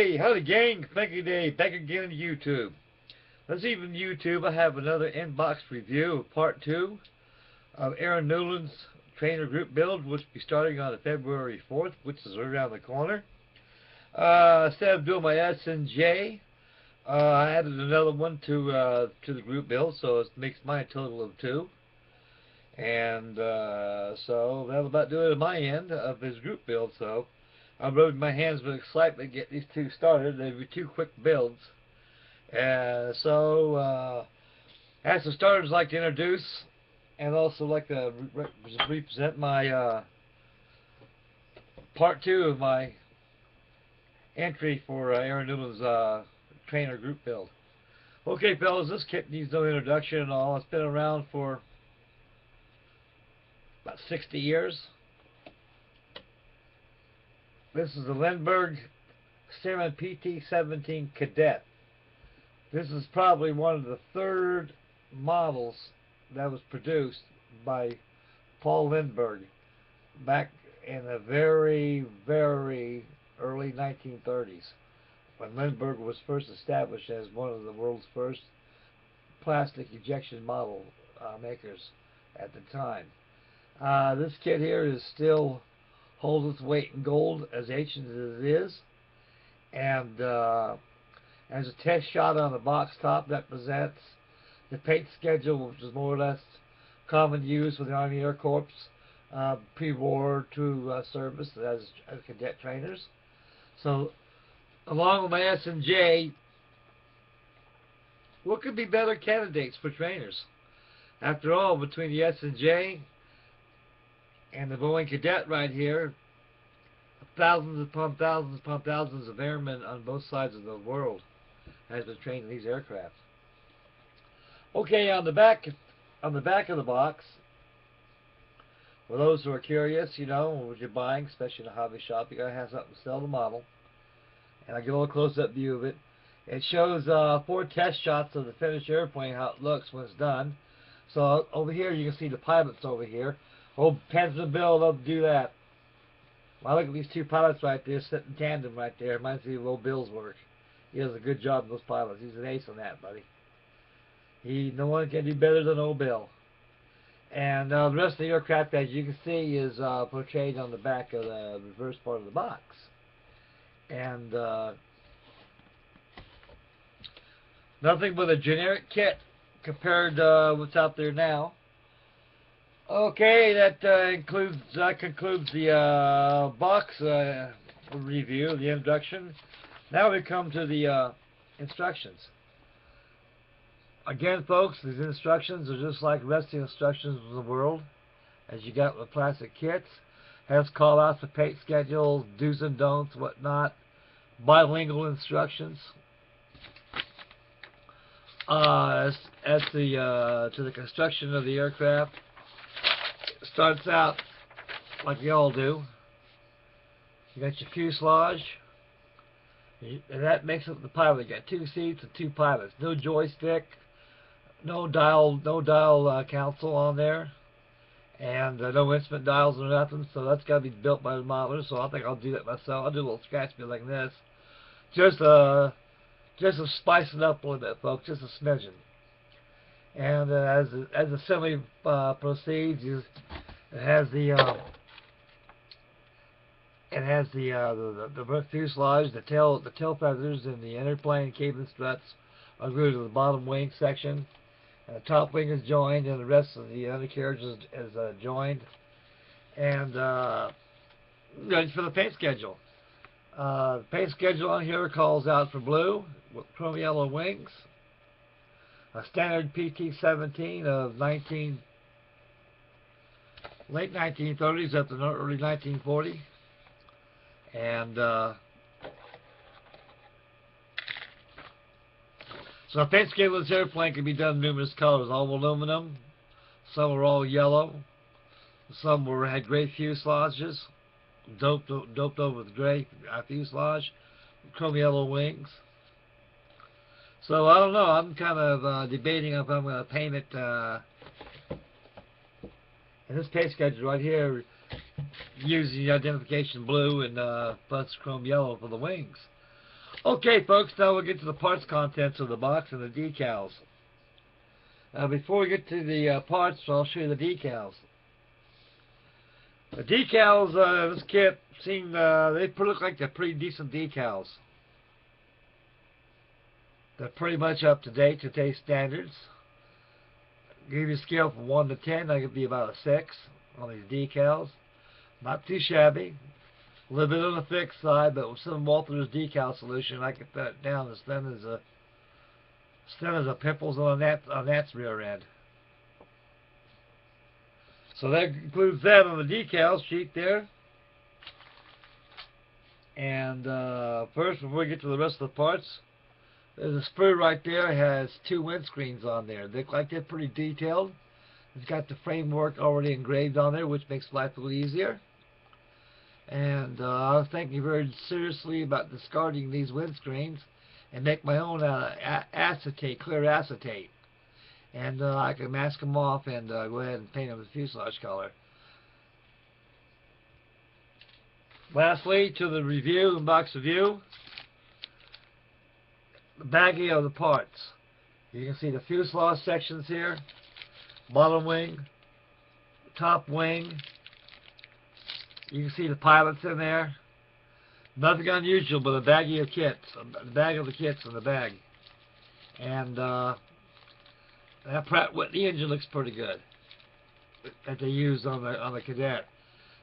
Hey, howdy gang, thank you day, back again on YouTube. This evening YouTube, I have another inbox review of part 2 of Aaron Newlands Trainer Group build, which will be starting on February 4th, which is right around the corner. Instead of doing my S and J, I added another one to the group build, so it makes my total of 2. And so that'll about do it on my end of this group build. So I'm rubbing my hands with excitement to get these two started. They'll be 2 quick builds. As the starters, I'd like to introduce and also like to represent my part 2 of my entry for Aaron Newlands Trainer Group build. Okay, fellas, this kit needs no introduction at all. It's been around for about 60 years. This is the Lindberg PT-17 Kaydet. This is probably one of the 3rd models that was produced by Paul Lindberg back in the very, very early 1930s, when Lindberg was first established as one of the world's first plastic ejection model makers at the time. This kit here is still holds its weight in gold, as ancient as it is, and as a test shot on the box top that presents the paint schedule, which is more or less common use with the Army Air Corps pre-war to service as cadet trainers. So along with my S and J, what could be better candidates for trainers? After all, between the S and J and the Boeing Cadet right here, thousands upon thousands of airmen on both sides of the world has been trained in these aircraft. Okay, on the back of the box, for those who are curious, you know, what you're buying, especially in a hobby shop, you gotta have something to sell the model. And I get a little close-up view of it. It shows 4 test shots of the finished airplane, how it looks when it's done. So over here you can see the pilots over here. Old Pens and Bill love to do that. Well, look at these 2 pilots right there sitting in tandem right there. Reminds me of old Bill's work. He does a good job with those pilots. He's an ace on that, buddy. No one can do better than old Bill. And the rest of the aircraft, as you can see, is portrayed on the back of the reverse part of the box. And nothing but a generic kit compared to what's out there now. Okay, that concludes the box review, the introduction. Now we come to the instructions. Again, folks, these instructions are just like the rest of the instructions in the world, as you got with plastic kits. Has call-outs for paint schedules, do's and don'ts, whatnot, bilingual instructions. To the construction of the aircraft, it starts out like we all do. You got your fuselage, and that makes up the pilot. You got 2 seats and 2 pilots. No joystick, no dial console on there, and no instrument dials or nothing. So that's got to be built by the modeler. So I think I'll do that myself. I'll do a little scratch build like this, just to spice it up a little bit, folks, just a smidgen. And as the assembly proceeds, it has the fuselage, the tail feathers, and the interplane cabin struts are glued to the bottom wing section. And the top wing is joined, and the rest of the undercarriage is joined. And ready for the paint schedule. The paint schedule on here calls out for blue with chrome yellow wings. A standard PT-17 of late 1930s up to early 1940. And so a paint schedule of this airplane can be done in numerous colors. All aluminum, some are all yellow, some had gray fuselages, doped over with gray fuselage, chrome yellow wings. So I don't know. I'm kind of debating if I'm going to paint it in this paint schedule right here, using the identification blue and plus chrome yellow for the wings. Okay, folks, now we'll get to the parts contents of the box and the decals. Before we get to the parts, I'll show you the decals. The decals, this kit, they look like they're pretty decent decals. They're pretty much up to date to today's standards. Give you a scale from 1 to 10, I could be about a 6 on these decals. Not too shabby. A little bit on the thick side, but with some Walther's decal solution, I could put it down as thin as a pimples on that's rear end. So that includes that on the decal sheet there. And first, before we get to the rest of the parts, there's a sprue right there. It has 2 windscreens on there. They look like they're pretty detailed. It's got the framework already engraved on there, which makes life a little easier. And I was thinking very seriously about discarding these windscreens and make my own acetate, clear acetate. And I can mask them off and go ahead and paint them the fuselage color. Lastly, to the review, box review, the bagging of the parts. You can see the fuselage sections here, bottom wing, top wing. You can see the pilots in there. Nothing unusual, but a baggie of kits, the bag of the kits in the bag. And that Pratt Whitney engine looks pretty good that they used on the Cadet.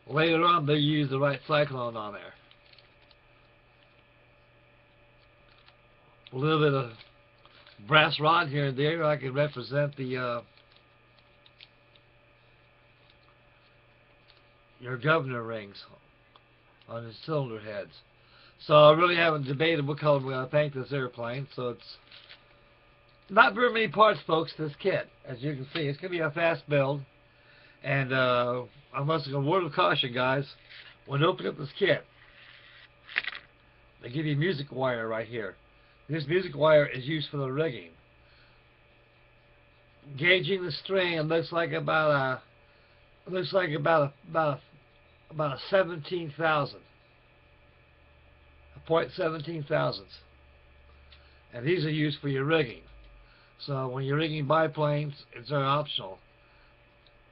Later on, they used the right cyclone on there. A little bit of brass rod here and there. I can represent the your governor rings on his cylinder heads. So I really haven't debated what color we're going to paint this airplane. So it's not very many parts, folks, this kit. As you can see, it's going to be a fast build. And I must have a word of caution, guys. When you open up this kit, they give you music wire right here. This music wire is used for the rigging. Gauging the string, it looks like about a 17 thousandth, a 0.17 thousandths. And these are used for your rigging. So when you're rigging biplanes, it's very optional.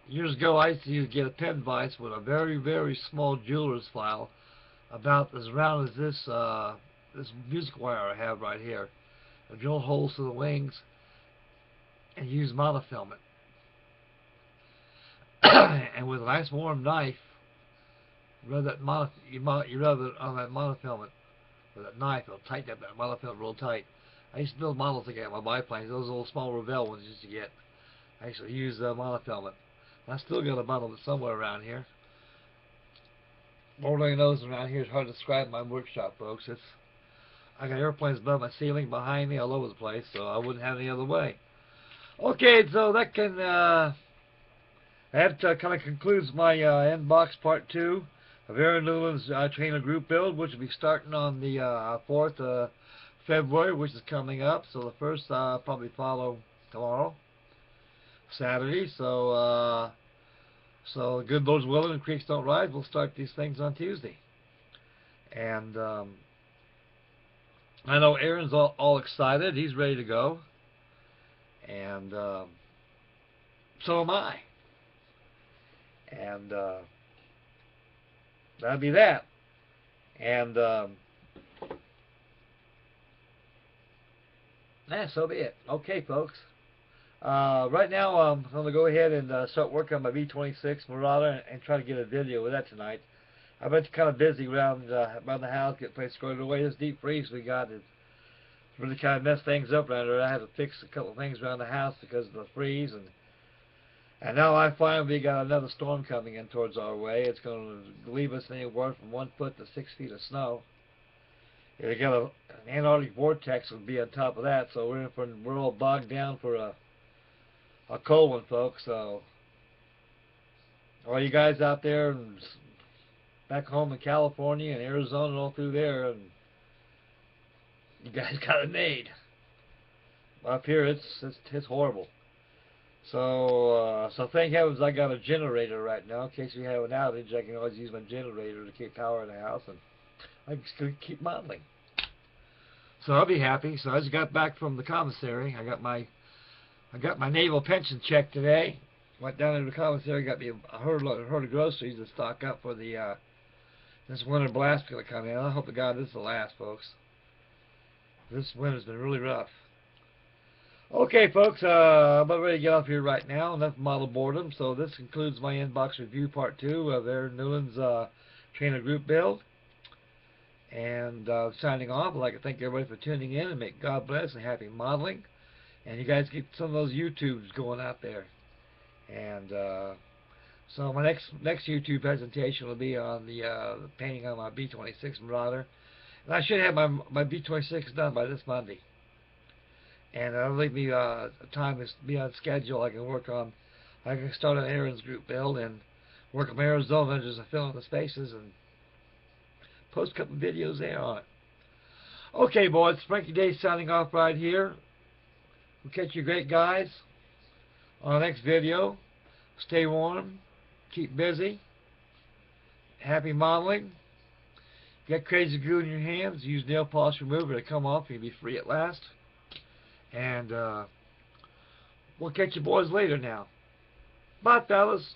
Years ago, I used to get a pin vise with a very, very small jeweler's file, about as round as this this music wire I have right here. I drill holes through the wings and use monofilament. And with a nice warm knife, you rub it on that monofilament with that knife. It'll tighten up that monofilament real tight. I used to build models again on my biplanes. Those little small Revell ones used to get. I actually use monofilament. I still got a bottle of it somewhere around here. Lord only knows around here. It's hard to describe my workshop, folks. I got airplanes above my ceiling, behind me, all over the place, so I wouldn't have any other way. Okay, so that kind of concludes my end box part 2 of Aaron Newlands Trainer Group build, which will be starting on the 4th of February, which is coming up. So the first probably follow tomorrow, Saturday. So good Lord's willing and creeks don't rise, we'll start these things on Tuesday. And I know Aaron's all excited. He's ready to go. And so am I. And that'll be that. And so be it. Okay, folks. Right now, I'm going to go ahead and start working on my V26 Marauder and try to get a video with that tonight. I've been kind of busy around the house, getting things squared away. This deep freeze we got has really kind of messed things up around here. I had to fix a couple of things around the house because of the freeze, and now I finally got another storm coming in towards our way. It's going to leave us anywhere from 1 foot to 6 feet of snow. You got an Antarctic vortex will be on top of that, so we're all bogged down for a cold one, folks. So all you guys out there and back home in California and Arizona and all through there, and you guys got it made. Up here it's horrible. So thank heavens I got a generator right now. In case we have an outage, I can always use my generator to keep power in the house, and I can still keep modeling. So I'll be happy. So I just got back from the commissary. I got my naval pension check today. Went down to the commissary, got me a herd of groceries to stock up for the this winter blast going to come in. I hope to God this will last, folks. This winter's been really rough. Okay, folks, I'm about ready to get off here right now. Enough model boredom. So this concludes my inbox review part 2 of Aaron Newlands Trainer Group build. And signing off, I'd like to thank everybody for tuning in, and may God bless and happy modeling. And you guys get some of those YouTubes going out there. And so my next YouTube presentation will be on the painting on my B-26 Marauder. And I should have my B-26 done by this Monday. And that'll leave me time to be on schedule. I can start on Aaron's group build and work on Arizona, just to fill in the spaces and post a couple of videos there on it. Okay, boys, Frankie Day signing off right here. We'll catch you great guys on the next video. Stay warm, keep busy, happy modeling. Get crazy glue in your hands, use nail polish remover to come off, you'll be free at last. And we'll catch you boys later now. Bye, fellas.